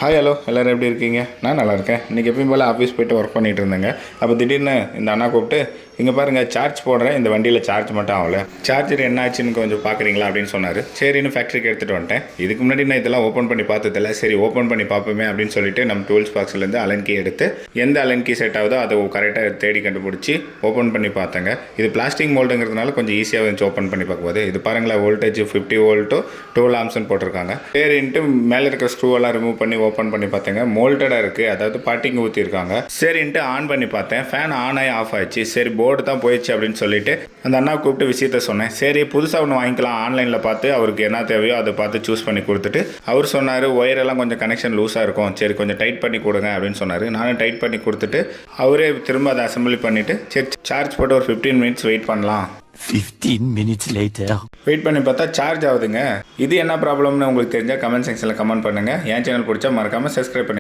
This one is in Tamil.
ஹாய் ஹலோ எல்லோரும் எப்படி இருக்கீங்க? நான் நல்லா இருக்கேன். இன்றைக்கி எப்பயும் போல் ஆஃபீஸ் போய்ட்டு ஒர்க் பண்ணிகிட்டு இருந்தேங்க. அப்போ திடீர்னு இந்த அண்ணா கூப்பிட்டு, இங்கே பாருங்கள் சார்ஜ் போடுறேன், இந்த வண்டியில் சார்ஜ் மட்டும் ஆகலை, சார்ஜர் என்ன ஆச்சுன்னு கொஞ்சம் பார்க்குறீங்களா அப்படின்னு சொன்னார். சரின்னு ஃபேக்ட்ரிக்கு எடுத்துகிட்டு வந்துட்டேன். இதுக்கு முன்னாடி நான் இதெல்லாம் ஓப்பன் பண்ணி பார்த்ததில்ல. சரி ஓப்பன் பண்ணி பார்ப்போமே அப்படின்னு சொல்லிட்டு நம்ம டூல்ஸ் பாக்ஸ்லேருந்து அலன் கீ எடுத்து எந்த அலன் கீ செட் ஆகுதோ அதை கரெக்டாக தேடி கண்டுபிடிச்சி ஓப்பன் பண்ணி பார்த்தேங்க. இது பிளாஸ்டிக் மோல்டுங்கிறதுனால கொஞ்சம் ஈஸியாக இருந்துச்சு ஓப்பன் பண்ணி பார்க்கும்போது. இது பாருங்களேன், வோல்டேஜ் 50 வோல்ட்டோ 12 ஆம்ஸ்ன்னு போட்டிருக்காங்க. சரின்ட்டு மேலே இருக்கிற ஸ்க்ரூவெல்லாம் ரிமூவ் பண்ணி ஓப்பன் பண்ணி பார்த்தேங்க. மோல்டடாக இருக்குது, அதாவது பாட்டிங் ஊற்றிருக்காங்க. சரின்ட்டு ஆன் பண்ணி பார்த்தேன். ஃபேன் ஆன் ஆகி ஆஃப் ஆயிடுச்சு. சரி போர்டு தான் போயிடுச்சு அப்படின்னு சொல்லிட்டு அந்த அண்ணா கூப்பிட்டு விஷயத்த சொன்னேன். சரி புதுசாக ஒன்று வாங்கிக்கலாம், ஆன்லைனில் பார்த்து அவருக்கு என்ன தேவையோ அதை பார்த்து சூஸ் பண்ணி கொடுத்துட்டு அவர் சொன்னார் ஒயரெல்லாம் கொஞ்சம் கனெக்ஷன் லூஸாக இருக்கும், சரி கொஞ்சம் டைட் பண்ணி கொடுங்க அப்படின்னு சொன்னார். நானும் டைட் பண்ணி கொடுத்துட்டு அவரே திரும்ப அதை அசம்பிளி பண்ணிவிட்டு சரி சார்ஜ் போட்டு ஒரு 15 மினிட்ஸ் வெயிட் பண்ணலாம். 15 minutes later. வெயிட் பண்ணி பார்த்தா சார்ஜ் ஆகுதுங்க. இது என்ன ப்ராப்ளம்னு உங்களுக்கு தெரிஞ்சால் கமெண்ட் செக்ஷனில் கமெண்ட் பண்ணுங்கள். என் சேனல் பிடிச்சா மறக்காமல் சப்ஸ்கிரைப் பண்ணுங்கள்.